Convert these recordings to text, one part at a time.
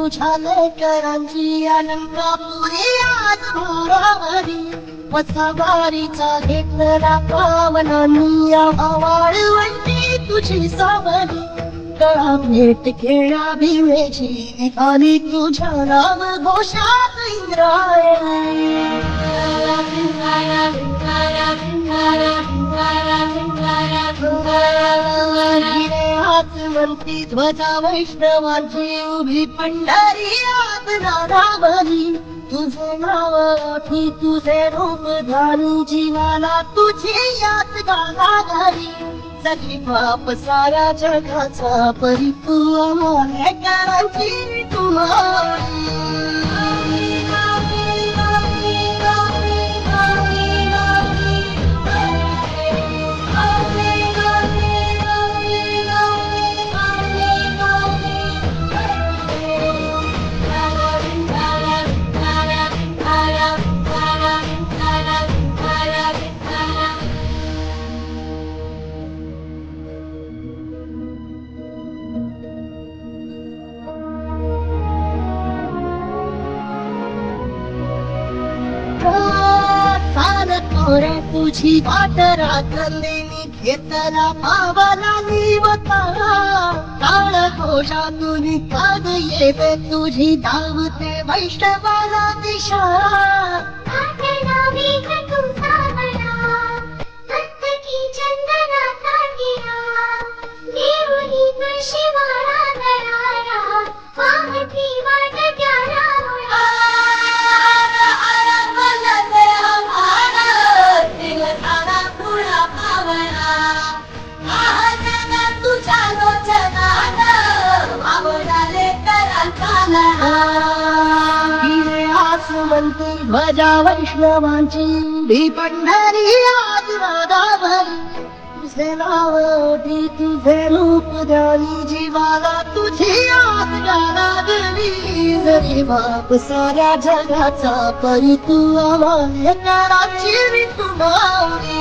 तुझ्या लेकरांची अनंतापुरी आज भरावरी वसावारीचा घेतला पावनांनी या वाळवंटी तुझी सावली कळा भेट खेळा भिवेची आणि तुझ्या नाम घोषात आत्मंती ध्वजा वैष्णवांची उभी पंढरी आत नादावली तुझे नाव ओठी तुझे रूप धारू जीवाला तुझी यात गाला घाली सखी बाप साऱ्या जगाचा परी तू आम्हाला करांची तुम्हाला रे तुझी वाट राखलेली घेतला पावला निवता काळ घोषातून काग येते तुझी धावते वैष्णवाला दिशा आसमंती ध्वजा वैष्णवांची उभी पंढरी आज राधावरी तुझे नाव ओठी तुझे रूप द्यावी जीवाला तुझी आत गाला जरी बाप साऱ्या जगाचा परी तू आम्हाला कराची तुम्हाला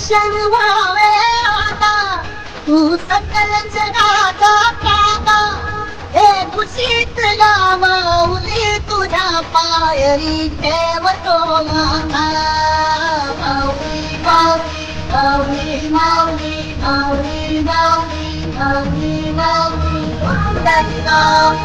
दर्शन व्हावे आता तू सकल जगाचा प्राता हे कुशीत माऊली तुझ्या पायरी ठेवतो माता माऊली माऊली माऊली माऊली माऊली माऊली माऊली माऊली